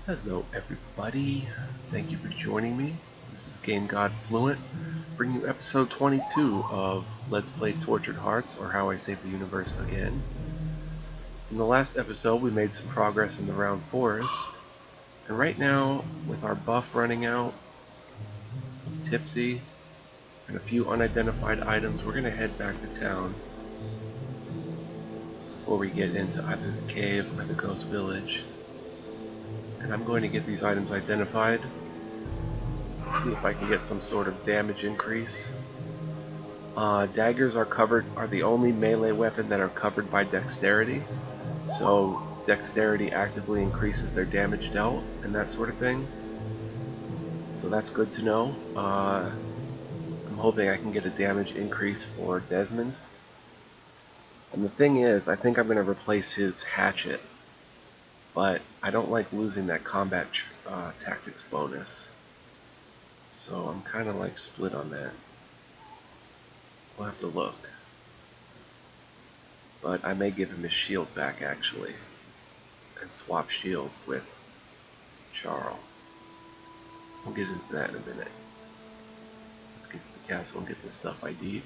Hello everybody, thank you for joining me. This is Game God Fluent, bringing you episode 22 of Let's Play Tortured Hearts, or How I Save the Universe Again. In the last episode we made some progress in the Round Forest, and right now, with our buff running out, tipsy, and a few unidentified items, we're going to head back to town before we get into either the cave or the ghost village. And I'm going to get these items identified, see if I can get some sort of damage increase. Daggers are the only melee weapon that are covered by dexterity, so dexterity actively increases their damage dealt and that sort of thing. So that's good to know. I'm hoping I can get a damage increase for Desmond. And the thing is, I think I'm going to replace his hatchet, but I don't like losing that combat tactics bonus. So I'm kind of like split on that. We'll have to look. But I may give him his shield back actually, and swap shields with Charles. We'll get into that in a minute. Let's get to the castle and get this stuff ID'd.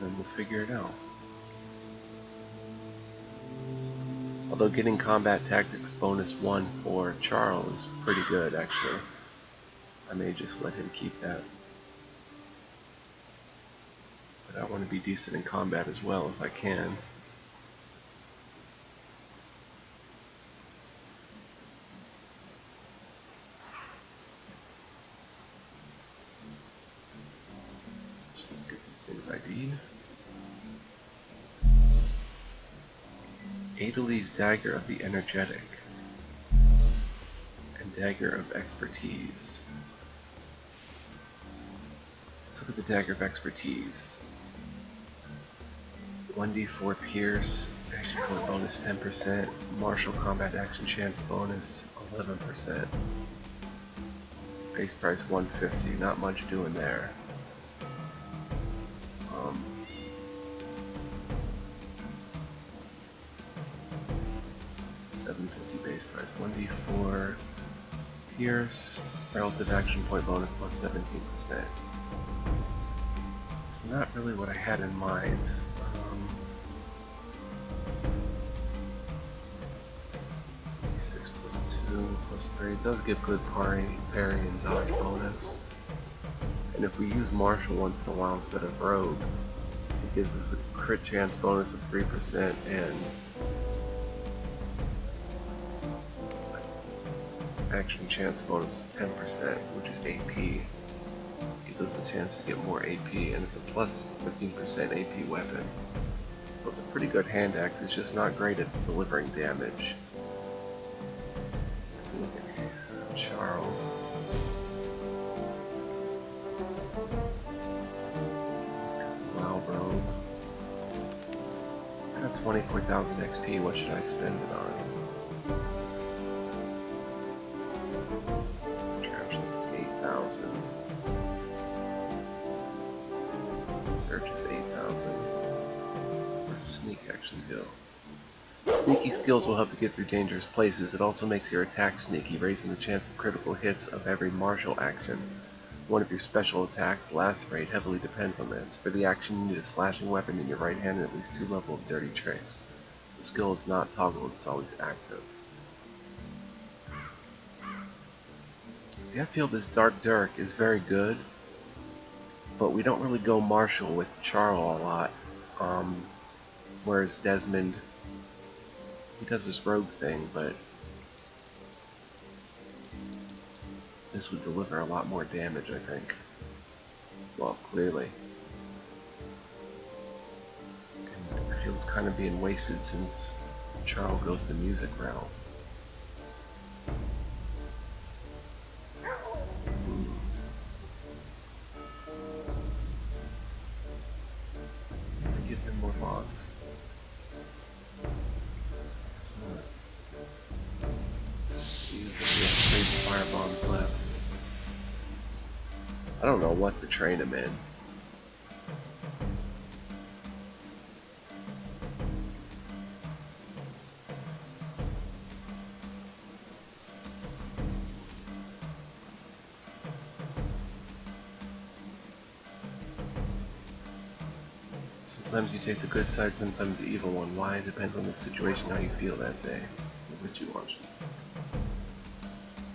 And then we'll figure it out. Although getting combat tactics bonus 1 for Charles is pretty good actually. I may just let him keep that. But I want to be decent in combat as well if I can. So let's get these things ID'd. Adeli's Dagger of the Energetic and Dagger of Expertise. Let's look at the Dagger of Expertise. 1d4 Pierce, action point bonus 10%, martial combat action chance bonus 11%. Base price 150, not much doing there. 750 base price, 1d4 Pierce, relative action point bonus plus 17%. So not really what I had in mind. 6 plus 2 plus 3 it does give good parry and dodge bonus. And if we use martial once in a while instead of rogue, it gives us a crit chance bonus of 3% and action chance bonus of 10%, which is AP. Gives us a chance to get more AP, and it's a plus 15% AP weapon. So it's a pretty good hand axe, it's just not great at delivering damage. Look at Charles. Wow, bro. It's got 24,000 XP, what should I spend it on? Attractions is 8,000. Search is 8,000. Where'd Sneak actually go? Sneaky skills will help you get through dangerous places. It also makes your attack sneaky, raising the chance of critical hits of every martial action. One of your special attacks, Lacerate, heavily depends on this. For the action, you need a slashing weapon in your right hand and at least 2 levels of dirty tricks. The skill is not toggled, it's always active. See, I feel this Dark Dirk is very good, but we don't really go martial with Charles a lot. Whereas Desmond, he does this rogue thing, but this would deliver a lot more damage, I think. Well, clearly. And I feel it's kind of being wasted since Charles goes the music route. Give him more logs. Use it. We have 3 fire bombs left. I don't know what to train him in. Sometimes you take the good side, sometimes the evil one. Why? It depends on the situation, how you feel that day. What you watch.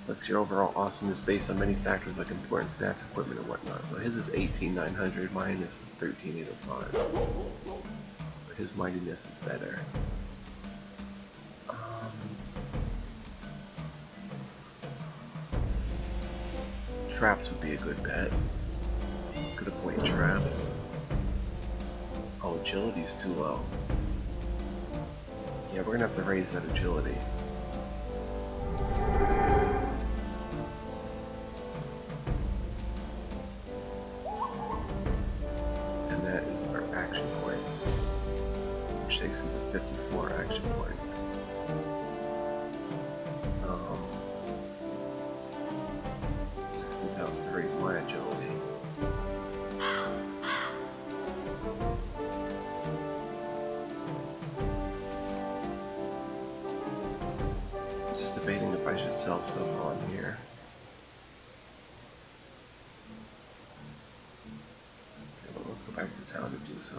Looks your overall awesomeness based on many factors like importance, stats, equipment, and whatnot. So his is 18,900, mine is 13,805. So his mightiness is better. Traps would be a good bet. So let's get a point in traps. Oh, agility's too low. Yeah, we're gonna have to raise that agility. And that is our action points, which takes him to 54 action points. 16,000 to raise my agility. Debating if I should sell stuff on here. Okay, well, let's go back to town to do so.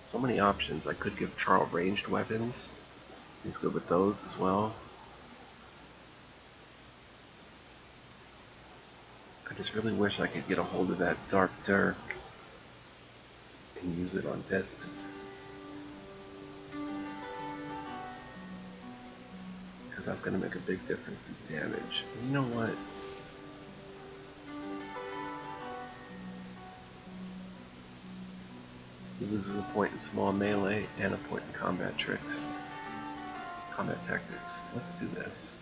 So many options. I could give Charl ranged weapons. He's good with those as well. I just really wish I could get a hold of that Dark Dirk and use it on Desmond. Because that's going to make a big difference to damage. And you know what? He loses a point in small melee and a point in combat tricks. Combat tactics. Let's do this.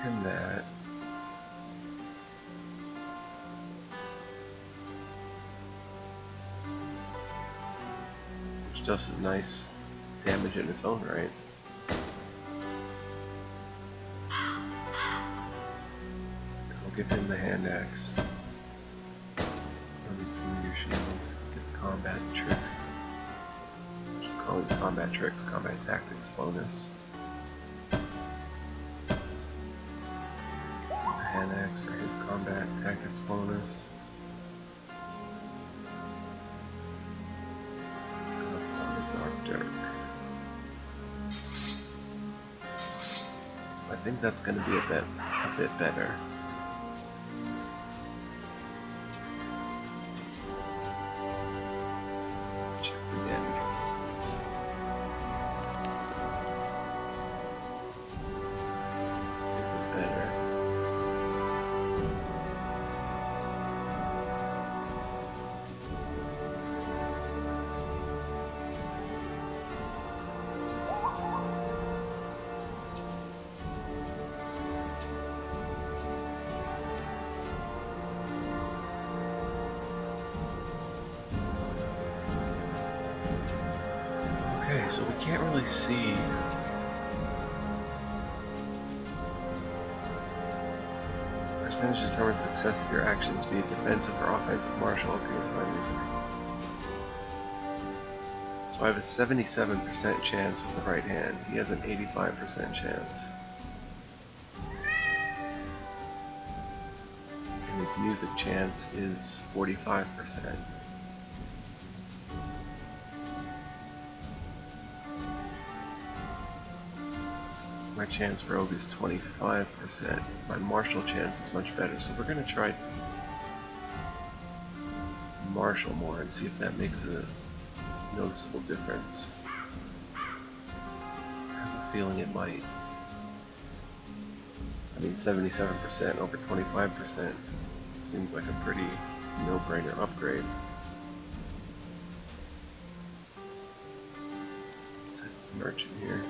And that. Which does some nice damage in its own right. I'll give him the hand axe. Your shield. Get the combat tricks. Keep calling it combat tricks, combat tactics bonus. Hand axe for his combat tactics bonus. Dark Dirk. I think that's going to be a bit better. Check the damage resistance. It was better. Okay, so we can't really see. Percentage determines the success of your actions, be it defensive or offensive, martial, or so I have a 77% chance with the right hand. He has an 85% chance. And his music chance is 45%. My chance rogue is 25%. My martial chance is much better, so we're going to try martial more and see if that makes a noticeable difference. I have a feeling it might. I mean, 77% over 25% seems like a pretty no-brainer upgrade. merchant here.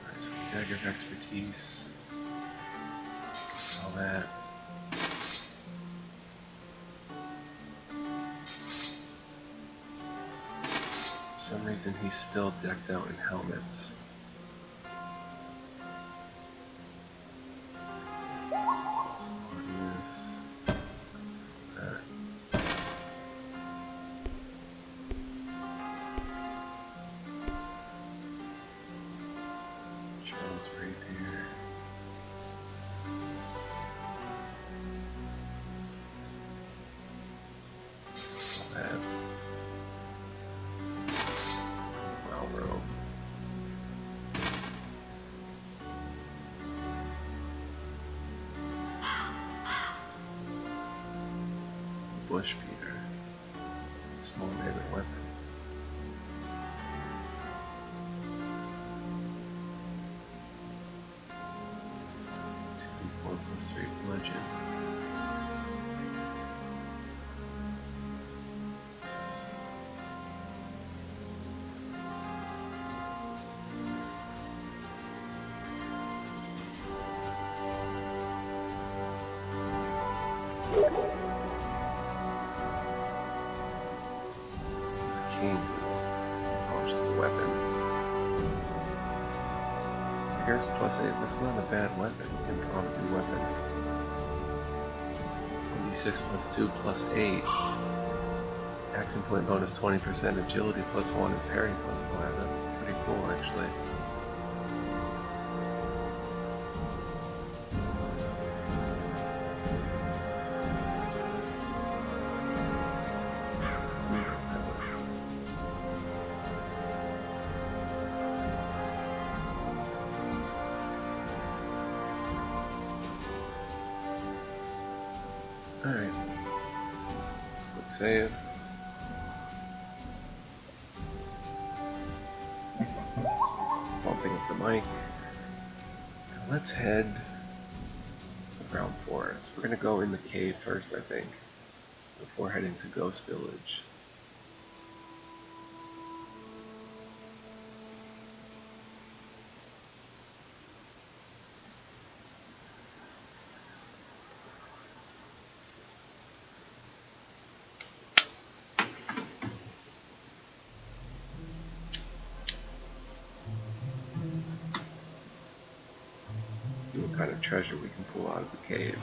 Alright, so dagger of expertise. All that. For some reason he's still decked out in helmets. Bush beater. Small melee weapon. 2d4+3 bludgeon. +8, that's not a bad weapon, impromptu weapon. 1d6+2+8. Action point bonus 20%, agility +1, and parry +5. That's pretty cool actually. Alright, let's quick save. Bumping up the mic. Now let's head to the Brown Forest. We're going to go in the cave first, I think, before heading to Ghost Village. What kind of treasure we can pull out of the cave.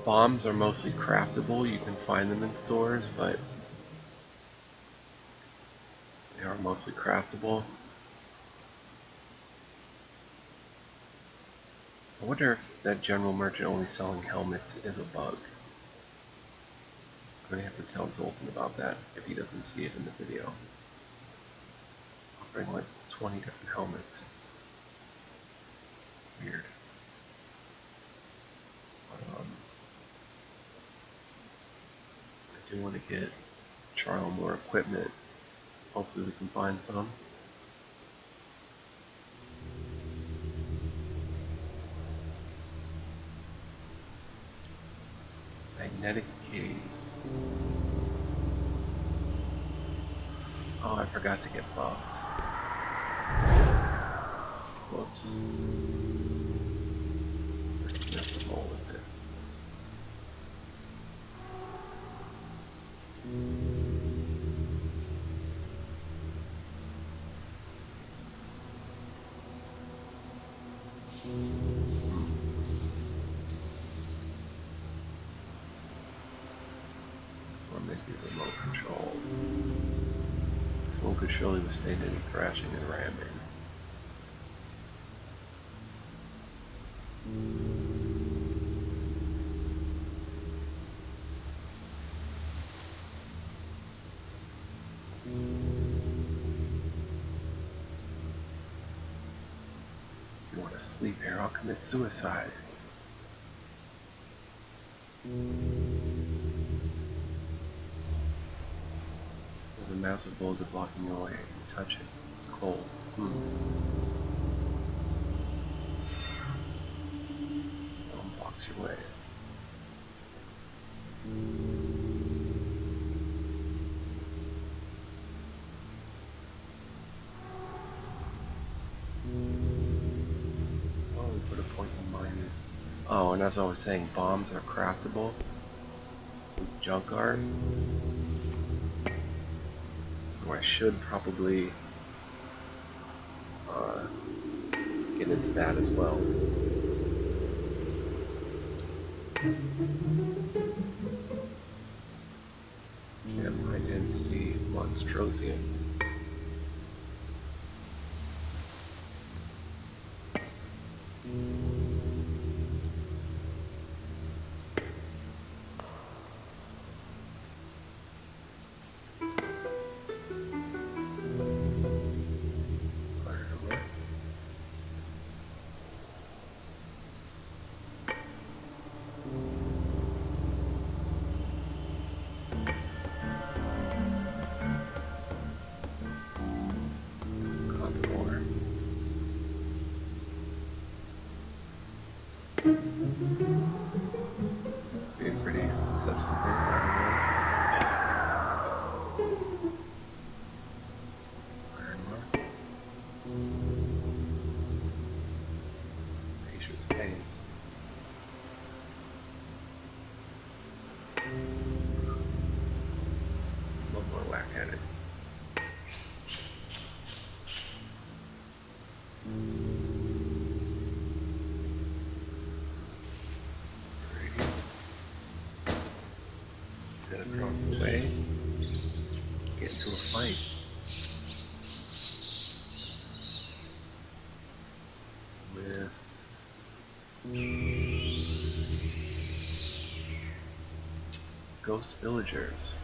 Bombs are mostly craftable, you can find them in stores, but they are mostly craftable. I wonder if that general merchant only selling helmets is a bug. I may have to tell Zoltan about that if he doesn't see it in the video. I'll bring like 20 different helmets. Weird. I do want to get Charlo more equipment. Hopefully we can find some. Magnetic key. Oh, I forgot to get buffed. Whoops. Let's make the roll with it. Storm may be remote controlled. This won't could surely withstand any crashing and ramming. to sleep here, I'll commit suicide. There's a massive boulder blocking your way. You touch it. It's cold. Stone blocks your way. Oh, we put a point in mine. Oh, and as I was saying, bombs are craftable with junk art. So I should probably get into that as well. Yeah, high density monstrosium. Be a pretty successful thing, iron ore. Patience pays. One more whack at it. Across the way, get into a fight. With ghost villagers.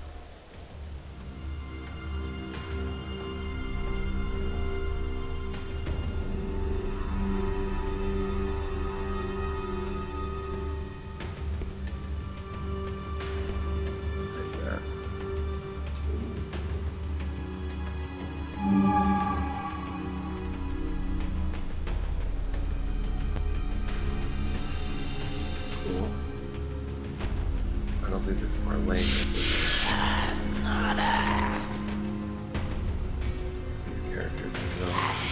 I don't think this is more lane. These characters are villains.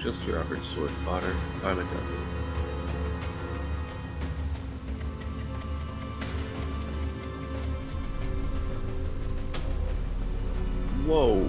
Just your average sword fodder. Time it doesn't. Whoa.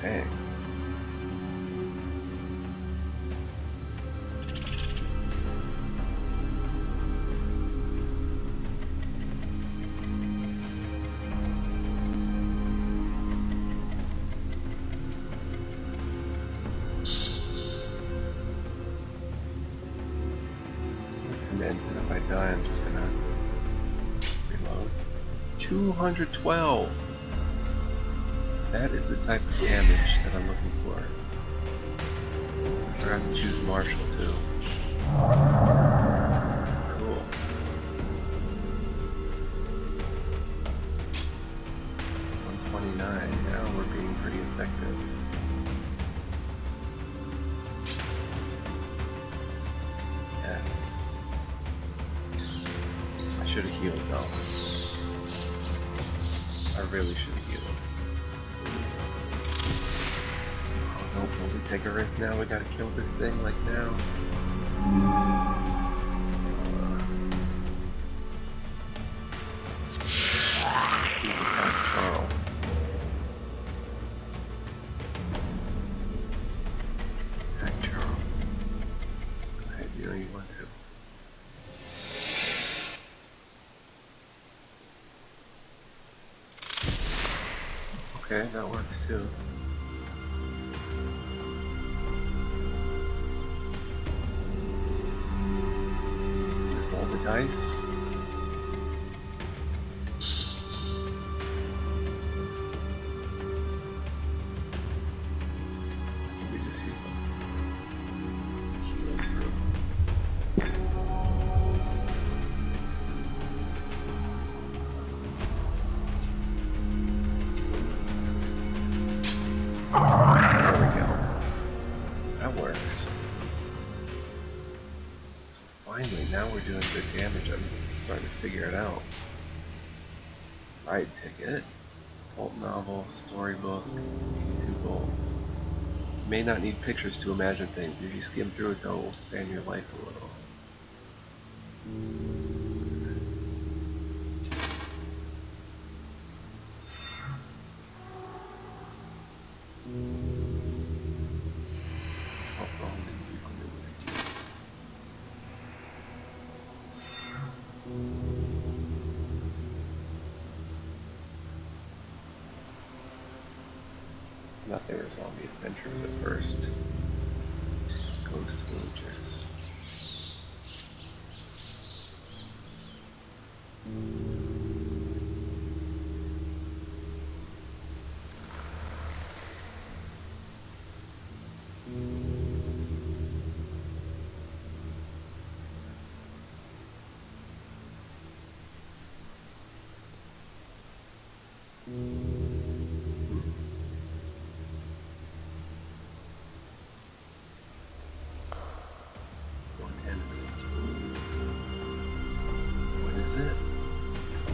Dang. Commence, and if I die, I'm just gonna reload. 212! That is the type of damage that I'm looking for. I have to choose Marshall too. Cool. $129. Now we're being pretty effective. Yes. I should should have healed though. I really should have healed. Oh, don't fully take a risk now. We gotta kill this thing like now. Okay, that works too. Roll the dice. We just use them. Healing room. There we go. That works. So finally, now we're doing good damage. I'm starting to figure it out. Ride ticket, Bolt novel, storybook, YouTube Bolt. You may not need pictures to imagine things. If you skim through it, though, it will expand your life a little. Thought they were zombie adventures at first. Ghost villagers.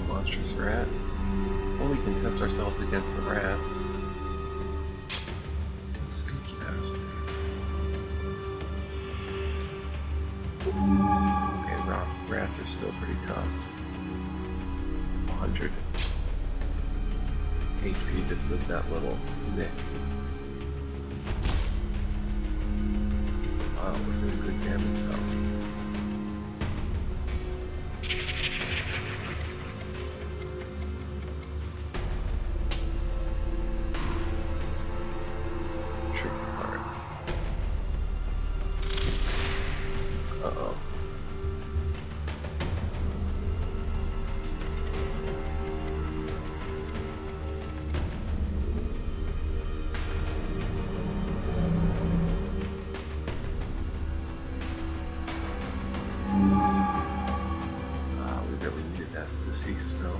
Monstrous rat. Well, we can test ourselves against the rats. Sneaky bastard. Okay, rats are still pretty tough. 100 HP just does that little nick. Wow, we're doing good damage though. Ecstasy spell.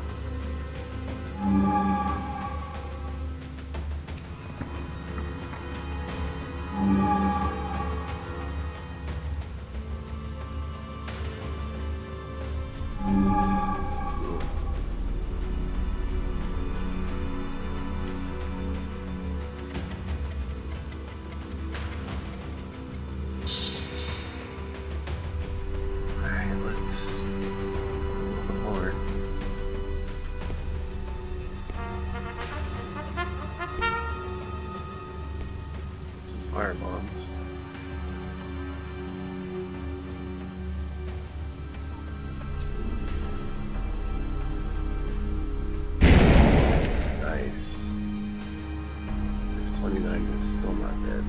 Fire bombs. Nice. 629 is still not dead.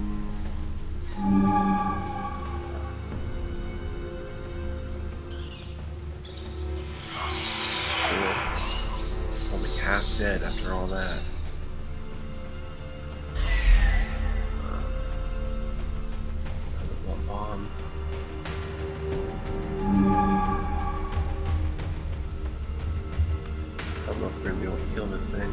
Cool. It's only half dead after all that. I don't know if we're gonna be able to kill this thing.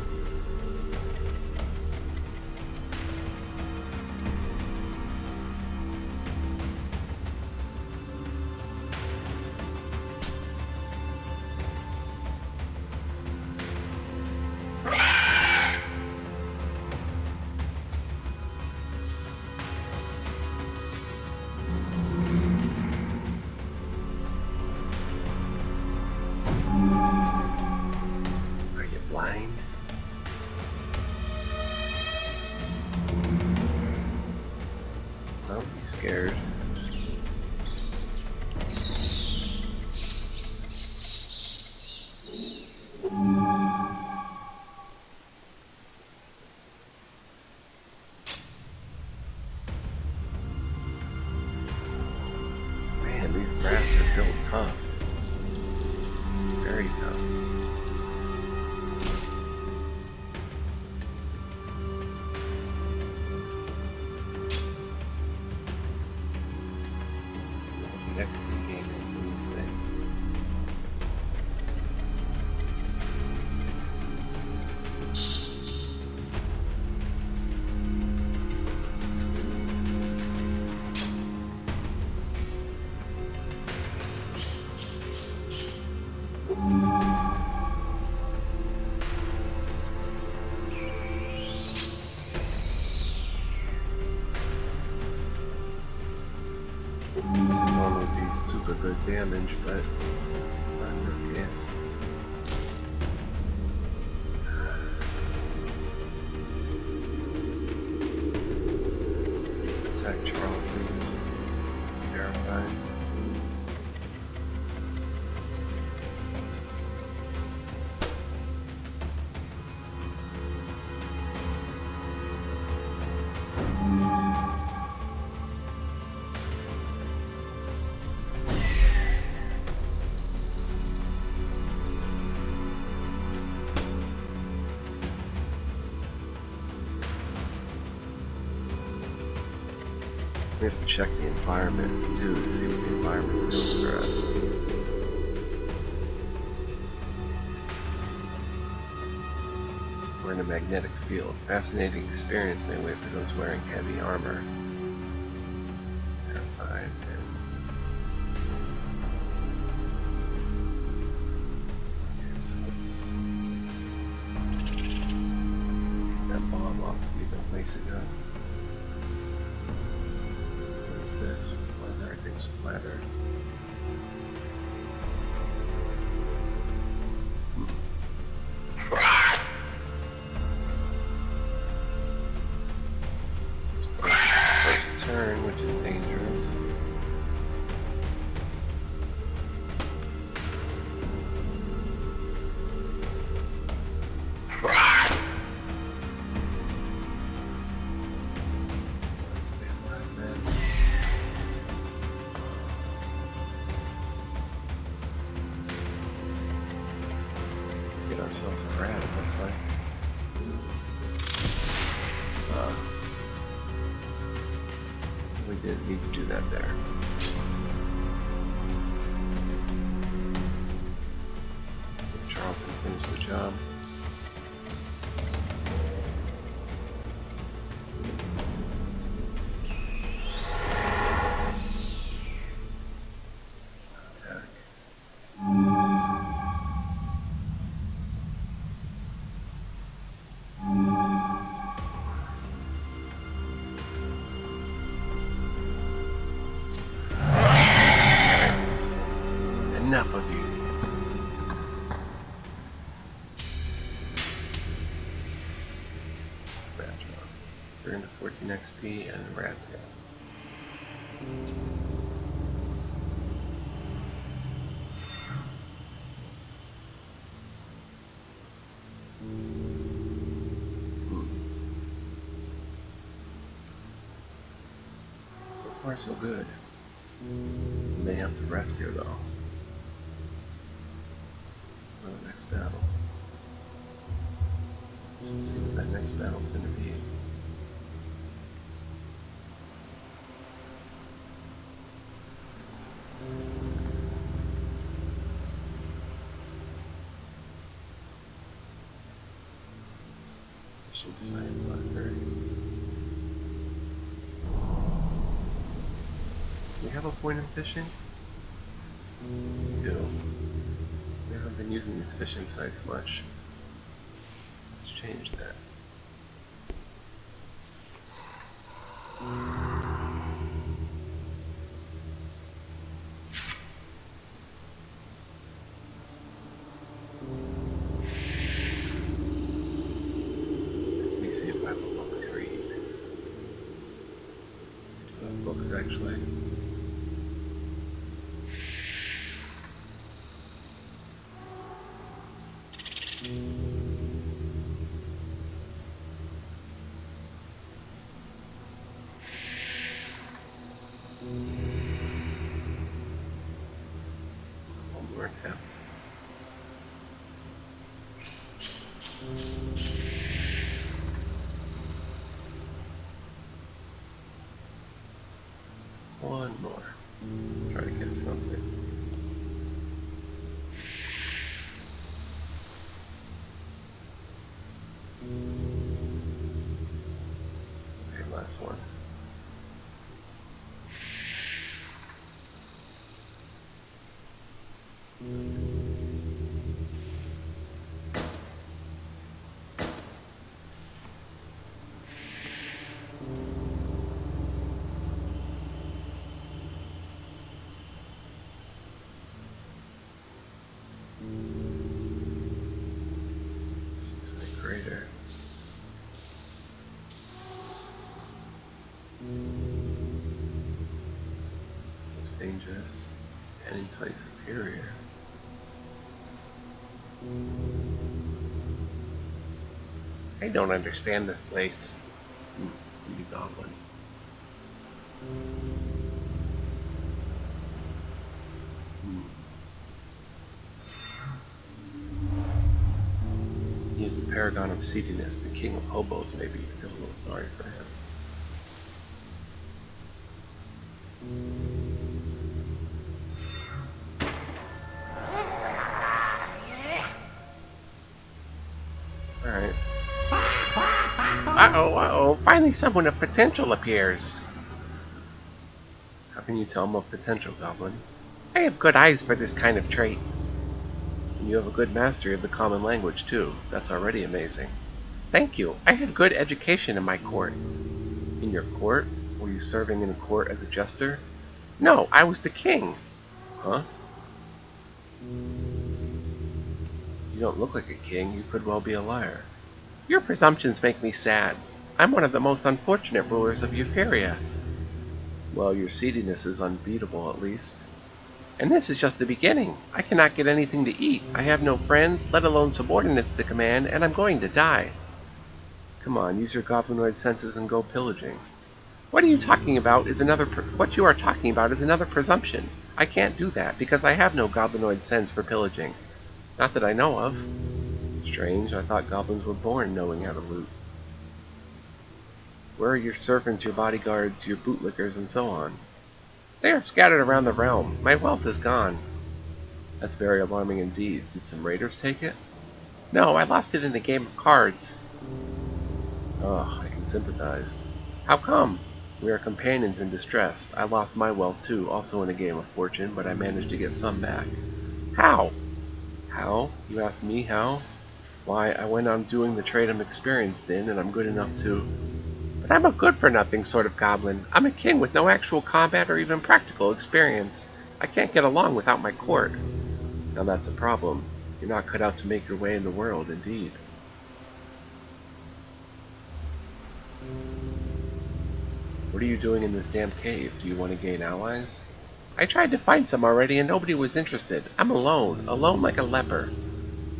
blind. Don't be scared. Man, these rats are built tough. Very tough. XP game is in these things. This would normally be super good damage, but not in this case. Attack Charles, please. He's terrified. We have to check the environment too to see what the environment's doing for us. We're in a magnetic field. Fascinating experience may wait for those wearing heavy armor. It's terrified and okay, so let's get that bomb off the even place it go. This, why everything's flattered. First turn, which is dangerous. Let's stay alive, man. Get ourselves a rat, it looks like. We didn't need to do that there. So Charles can finish the job. Attack. Enough of you. Rat job. 314 XP and rat tail. So far so good. We may have to rest here though. For the next battle. Let's see what that next battle's gonna be. Mission site plus 30. Do we have a point in fishing? We do. We haven't been using these fishing sites much. Let's change that. One more attempt. One more. Try to get something. Okay, last one. Something greater. Most dangerous. And insight superior. I don't understand this place. Stevie Goblin. He is the paragon of seediness, the king of hobos. Maybe you feel a little sorry for him. Alright. Uh-oh. Finally someone of potential appears. How can you tell I'm of potential, Goblin? I have good eyes for this kind of trait. And you have a good mastery of the common language, too. That's already amazing. Thank you. I had good education in my court. In your court? Were you serving in a court as a jester? No, I was the king. Huh? You don't look like a king. You could well be a liar. Your presumptions make me sad. I'm one of the most unfortunate rulers of Eupherea. Well, your seediness is unbeatable, at least. And this is just the beginning. I cannot get anything to eat. I have no friends, let alone subordinates to command, and I'm going to die. Come on, use your goblinoid senses and go pillaging. What you are talking about is another presumption. I can't do that, because I have no goblinoid sense for pillaging. Not that I know of. Strange, I thought goblins were born knowing how to loot. Where are your servants, your bodyguards, your bootlickers, and so on? They are scattered around the realm. My wealth is gone. That's very alarming indeed. Did some raiders take it? No, I lost it in a game of cards. Oh, I can sympathize. How come? We are companions in distress. I lost my wealth too, also in a game of fortune, but I managed to get some back. How? How? You ask me how? Why, I went on doing the trade I'm experienced in, and I'm good enough to... But I'm a good-for-nothing sort of goblin. I'm a king with no actual combat or even practical experience. I can't get along without my court. Now that's a problem. You're not cut out to make your way in the world, indeed. What are you doing in this damn cave? Do you want to gain allies? I tried to find some already and nobody was interested. I'm alone. Alone like a leper.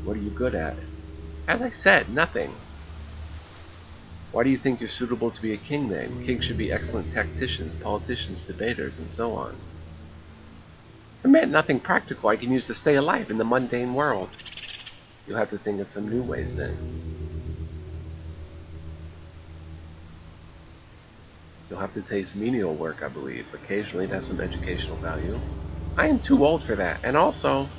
What are you good at? As I said, nothing. Why do you think you're suitable to be a king then? Kings should be excellent tacticians, politicians, debaters, and so on. I meant nothing practical I can use to stay alive in the mundane world. You'll have to think of some new ways then. You'll have to taste menial work, I believe. Occasionally it has some educational value. I am too old for that, and also,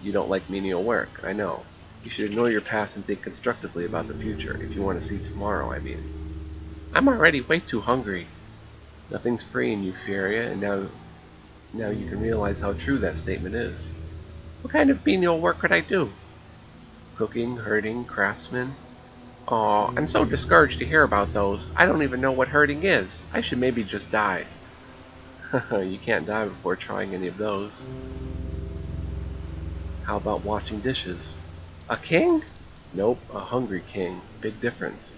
you don't like menial work, I know. You should ignore your past and think constructively about the future, if you want to see tomorrow, I mean. I'm already way too hungry. Nothing's free in Eupherea, and now you can realize how true that statement is. What kind of menial work could I do? Cooking, herding, craftsman? Aw, I'm so discouraged to hear about those. I don't even know what herding is. I should maybe just die. You can't die before trying any of those. How about washing dishes? A king? Nope, a hungry king. Big difference.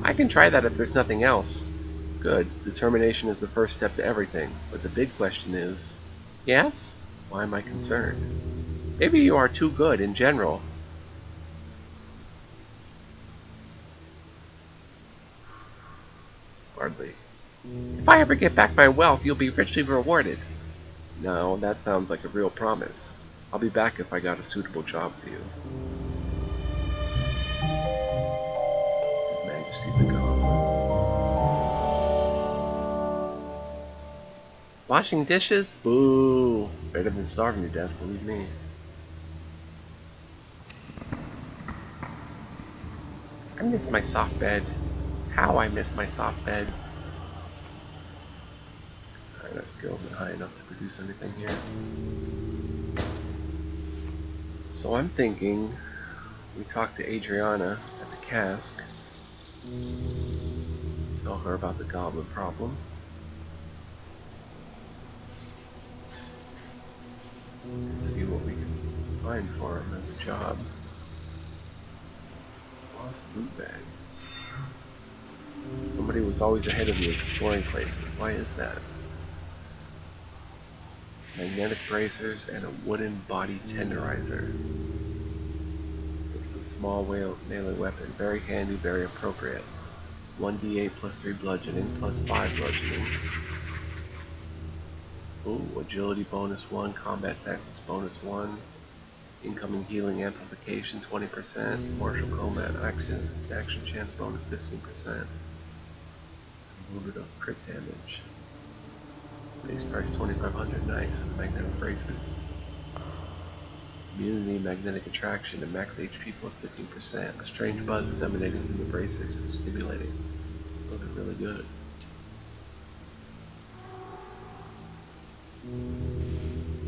I can try that if there's nothing else. Good. Determination is the first step to everything. But the big question is... Yes? Why am I concerned? Maybe you are too good in general. hardly. If I ever get back my wealth, you'll be richly rewarded. No, that sounds like a real promise. I'll be back if I got a suitable job for you. His Majesty the Goblin. Washing dishes? Boo! Better than starving to death, believe me. I miss my soft bed. How I miss my soft bed. Alright, our skills not high enough to produce anything here. So I'm thinking we talk to Adriana at the cask. Tell her about the goblin problem. And see what we can find for him as a job. Lost loot bag. Somebody was always ahead of me exploring places. Why is that? Magnetic bracers and a wooden body tenderizer. It's a small melee weapon. Very handy, very appropriate. 1d8 plus 3 bludgeoning plus 5 bludgeoning. Ooh, agility bonus 1, combat tactics bonus 1. Incoming healing amplification 20%, martial combat action chance bonus 15%. Wounded up crit damage. Base price 2,500, nice, with the magnetic bracers. Immunity, magnetic attraction, and max HP plus 15%. A strange buzz is emanating from the bracers. It's stimulating. Those are really good.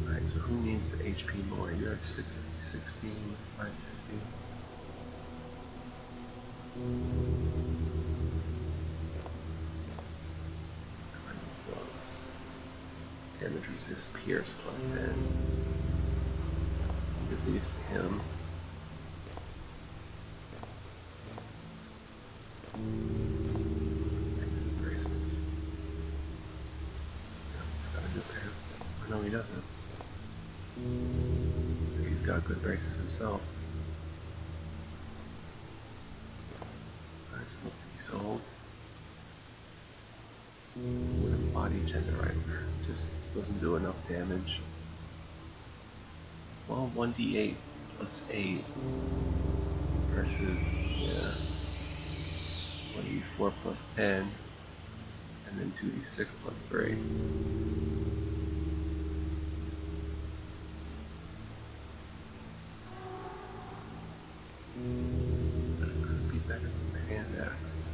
Alright, so who needs the HP more? You have 60, 16, 550. Gloves. Damage resist pierce plus 10. Give these to him. Magnetic bracers. No, he's got a good pair. Or no, he doesn't. He's got good bracers himself. Alright, so let's be sold. With a body tenderizer. Just doesn't do enough damage. Well, 1d8 plus 8 versus, yeah, 1d4 plus 10, and then 2d6 plus 3. But it could be better than the hand axe.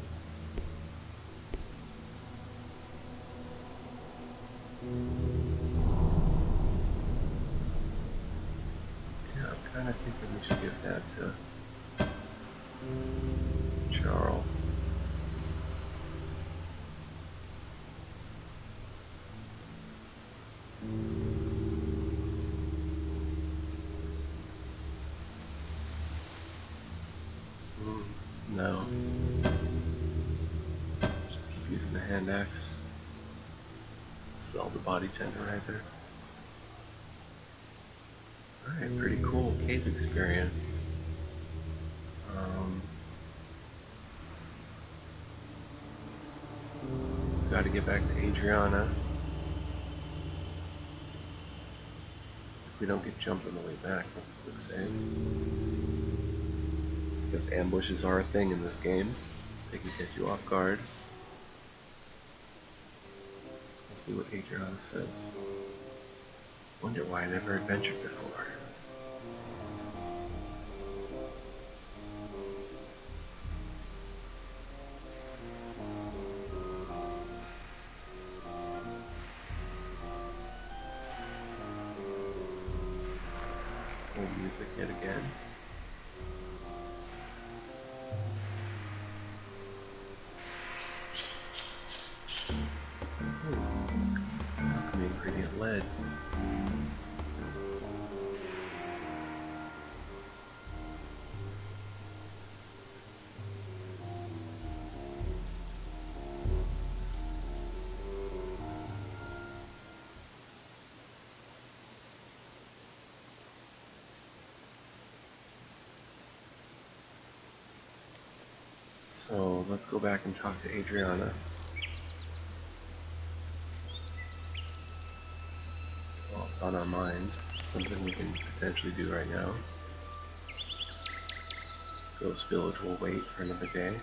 Yeah, I'm kind of thinking we should give that to Charles. No. Just keep using the hand axe. Sell the body tenderizer. Alright, pretty cool cave experience. Gotta get back to Adriana. If we don't get jumped on the way back, let's quick save. Because ambushes are a thing in this game. They can catch you off guard. Let's see what Adriana says. Wonder why I never adventured before. Old music yet again. Alchemy ingredient lead. So let's go back and talk to Adriana. on our mind. Something we can potentially do right now. Ghost Village will wait for another day.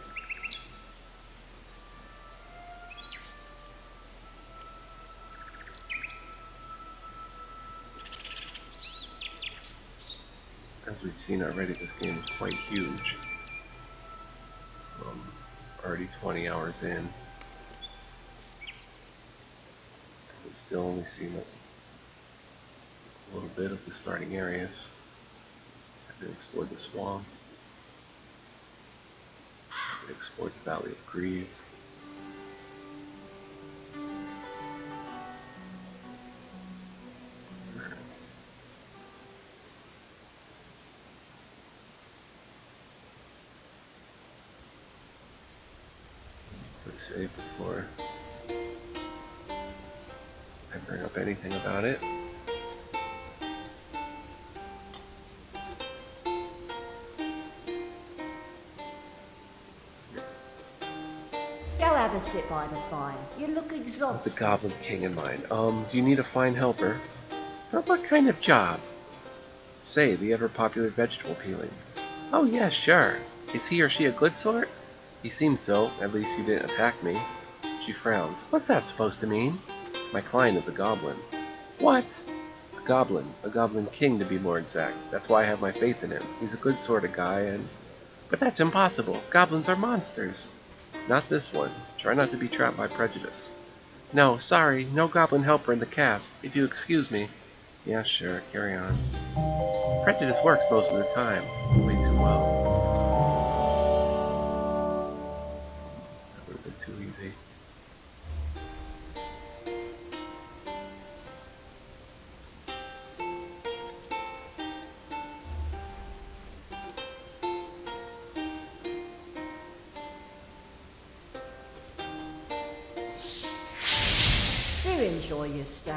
As we've seen already, this game is quite huge. Already 20 hours in. We've still only seen a little bit of the starting areas. Haven't explored the swamp. Haven't explored the Valley of Grieve. Quick save before I bring up anything about it. Go have a sit by the fire. You look With exhausted. the Goblin King in mind. Do you need a fine helper? For what kind of job? Say, the ever-popular vegetable peeling. Oh yeah, sure. Is he or she a good sort? He seems so. At least he didn't attack me. She frowns. What's that supposed to mean? My client is a goblin. What? A goblin king to be more exact. That's why I have my faith in him. He's a good sort of guy and... But that's impossible. Goblins are monsters. Not this one. Try not to be trapped by prejudice. No, sorry, no goblin helper in the cast. If you excuse me. Yeah, sure, carry on. Prejudice works most of the time. Way too well. That would have been too easy. Do enjoy your stay.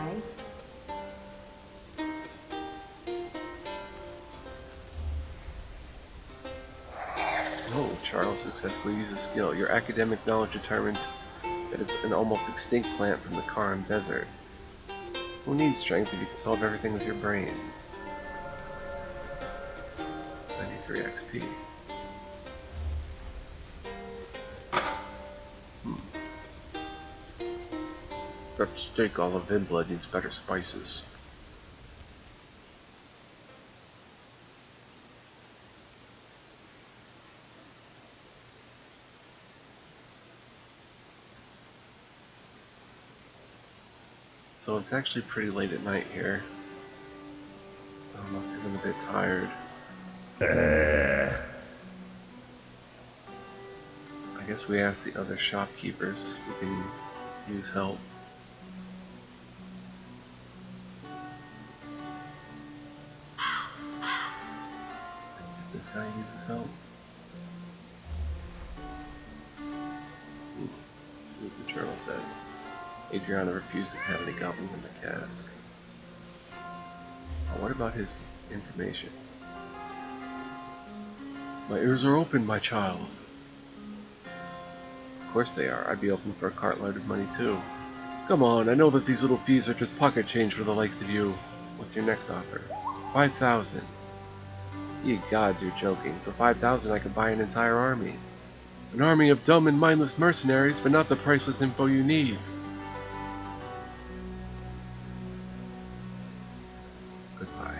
Oh, Charles successfully used a skill. Your academic knowledge determines that it's an almost extinct plant from the Karn Desert. Who needs strength if you can solve everything with your brain? 93 XP. That steak all of Vinblood needs better spices. So it's actually pretty late at night here. I'm feeling a bit tired. I guess we ask the other shopkeepers who can use help. If this guy uses help. Let's see what the journal says. Adriana refuses to have any goblins in the cask. What about his information? My ears are open, my child. Of course they are. I'd be open for a cartload of money too. Come on, I know that these little fees are just pocket change for the likes of you. What's your next offer? 5,000. Ye gods, you're joking. For 5,000 I could buy an entire army. An army of dumb and mindless mercenaries, but not the priceless info you need. Goodbye.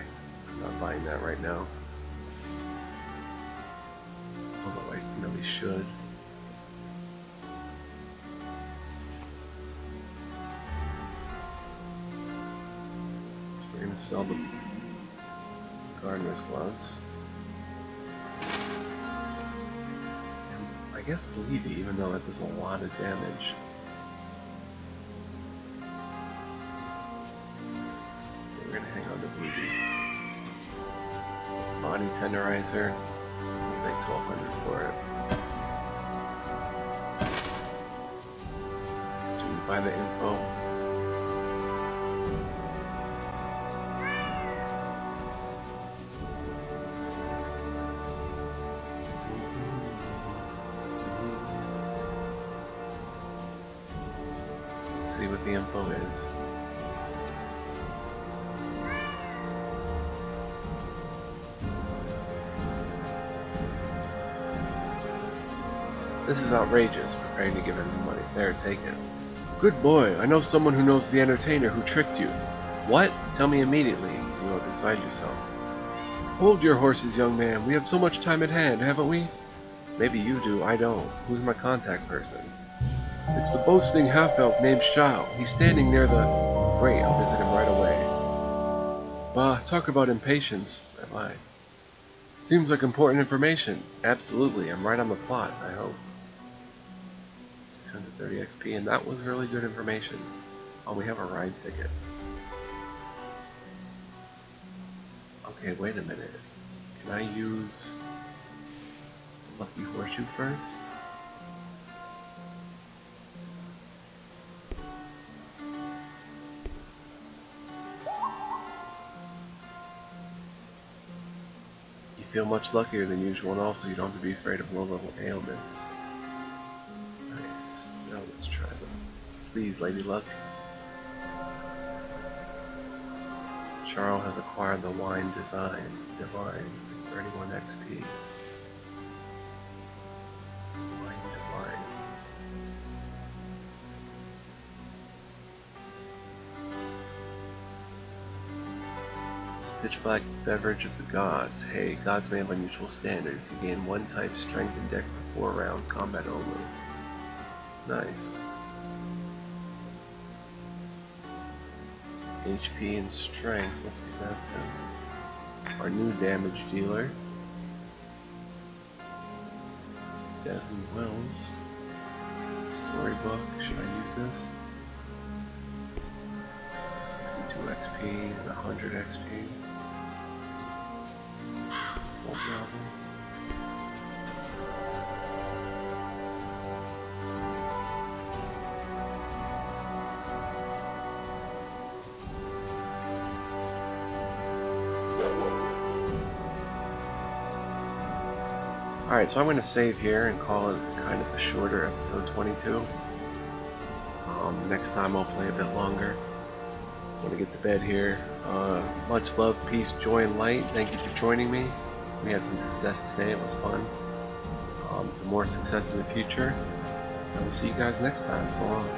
I'm not buying that right now. Although I really should. So we're gonna sell the gardener's gloves. And I guess Bleedy, even though that does a lot of damage. We're gonna hang on to Bleedy. Body tenderizer. I'll take 1,200 for it. Should we buy the info? Let's see what the info is. This is outrageous, preparing to give him the money. There, take it. Good boy, I know someone who knows the entertainer who tricked you. What? Tell me immediately. You won't decide yourself. Hold your horses, young man. We have so much time at hand, haven't we? Maybe you do, I don't. Who's my contact person? It's the boasting half-elf named Shao. He's standing near the... Great, I'll visit him right away. Bah, talk about impatience. Am I? Seems like important information. Absolutely, I'm right on the plot, I hope. 630 XP, and that was really good information. Oh, we have a ride ticket. Okay, wait a minute. Can I use Lucky Horseshoe first? You feel much luckier than usual, and also you don't have to be afraid of low-level ailments. Nice. Now let's try them. Please, Lady Luck. Charles has acquired the wine design. Divine. 31 XP. Wine Divine. It's pitch black beverage of the gods. Hey, gods may have unusual standards. You gain one type strength and dex for 4 rounds, combat only. Nice. HP and strength, let's get that then. Our new damage dealer. Desmond Wells. Storybook, should I use this? 62 XP and 100 XP. Old novel. Alright, so I'm going to save here and call it kind of a shorter episode 22. Next time I'll play a bit longer. I'm going to get to bed here. Much love, peace, joy, and light. Thank you for joining me. We had some success today, it was fun. To more success in the future. And we'll see you guys next time. So long.